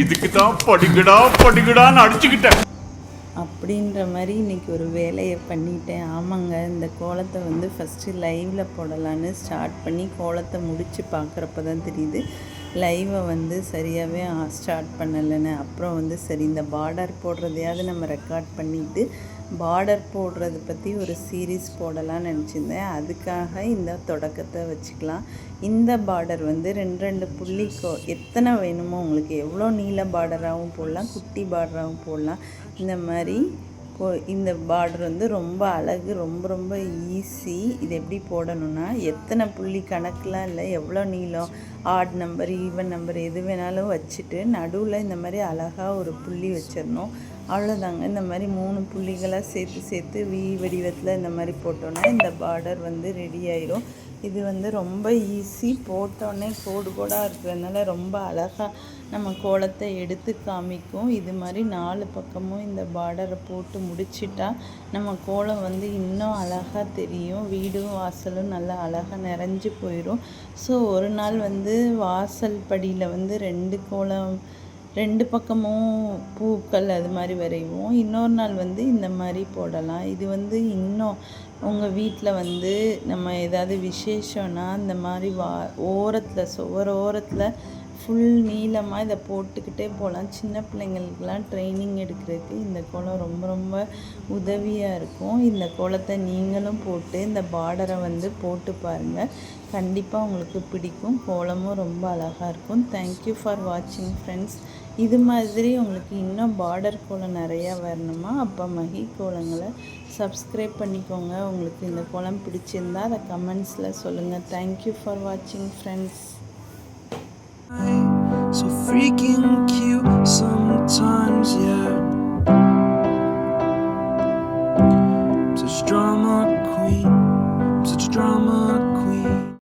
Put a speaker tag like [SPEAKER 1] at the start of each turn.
[SPEAKER 1] இதுக்கு தான் படிக்கடா படிக்கடான்னு அடிச்சுக்கிட்டேன்
[SPEAKER 2] அப்படின்ற மாதிரி இன்றைக்கி ஒரு வேலையை பண்ணிட்டேன். ஆமாங்க, இந்த கோலத்தை வந்து ஃபஸ்ட்டு லைவில் போடலான்னு ஸ்டார்ட் பண்ணி கோலத்தை முடித்து பார்க்குறப்ப தான் தெரியுது லைவை வந்து சரியாகவே ஸ்டார்ட் பண்ணலைன்னு. அப்புறம் வந்து சரி இந்த பார்டர் போடுறதையாவது நம்ம ரெக்கார்ட் பண்ணிவிட்டு பார்டர் போடுறது பற்றி ஒரு சீரீஸ் போடலான்னு நினச்சிருந்தேன். அதுக்காக இந்த தொடக்கத்தை வச்சுக்கலாம். இந்த பார்டர் வந்து ரெண்டு ரெண்டு புள்ளி எத்தனை வேணுமோ உங்களுக்கு, எவ்வளோ நீள பார்டராகவும் போடலாம், குட்டி பார்டராகவும் போடலாம். இந்த மாதிரி இந்த பார்டர் வந்து ரொம்ப அழகு, ரொம்ப ரொம்ப ஈஸி. இது எப்படி போடணுன்னா, எத்தனை புள்ளி கணக்கெலாம் இல்லை, எவ்வளோ நீளம், ஆட் நம்பர் ஈவன் நம்பர் எது வேணாலும் வச்சுட்டு நடுவில் இந்த மாதிரி அழகாக ஒரு புள்ளி வச்சிடணும். அவ்வளோதாங்க. இந்த மாதிரி 3 புள்ளிகளாக சேர்த்து வி வடிவத்தில் இந்த மாதிரி போட்டோன்னா இந்த பார்டர் வந்து ரெடி ஆயிரும். இது வந்து ரொம்ப ஈஸி. போட்டோன்னே கோடு கோடாக இருக்கிறதுனால ரொம்ப அழகாக நம்ம கோலத்தை எடுத்து காமிக்கும். இது மாதிரி 4 பக்கமும் இந்த பார்டரை போட்டு முடிச்சிட்டா நம்ம கோலம் வந்து இன்னும் அழகாக தெரியும். வீடும் வாசலும் நல்லா அழகாக நிறைஞ்சு போயிடும். ஸோ ஒரு நாள் வந்து வாசல் படியில் வந்து 2 பக்கமும் பூக்கள் அது மாதிரி வரைவோம். இன்னொரு நாள் வந்து இந்த மாதிரி போடலாம். இது வந்து இன்னும் உங்கள் வீட்டில் வந்து நம்ம ஏதாவது விசேஷம்னா இந்த மாதிரி ஓரத்தில் சுவர் ஓரத்தில் ஃபுல் நீளமாக இதை போட்டுக்கிட்டே போகலாம். சின்ன பிள்ளைங்களுக்கெலாம் ட்ரைனிங் எடுக்கிறதுக்கு இந்த கோலம் ரொம்ப ரொம்ப உதவியாக இருக்கும். இந்த கோலத்தை நீங்களும் போட்டு இந்த பார்டரை வந்து போட்டு பாருங்கள், கண்டிப்பாக உங்களுக்கு பிடிக்கும். கோலமும் ரொம்ப அழகாக இருக்கும். தேங்க்யூ ஃபார் வாட்சிங் ஃப்ரெண்ட்ஸ். இது மாதிரி உங்களுக்கு இன்னும் பார்டர் கோலம் நிறையா வரணுமா, அப்போ மஹி கோலங்களை சப்ஸ்கிரைப் பண்ணிக்கோங்க. உங்களுக்கு இந்த கோலம் பிடிச்சிருந்தா அதை கமெண்ட்ஸில் சொல்லுங்கள். தேங்க்யூ ஃபார் வாட்சிங் friends.
[SPEAKER 3] So freaking cute sometimes, yeah. Such drama queen.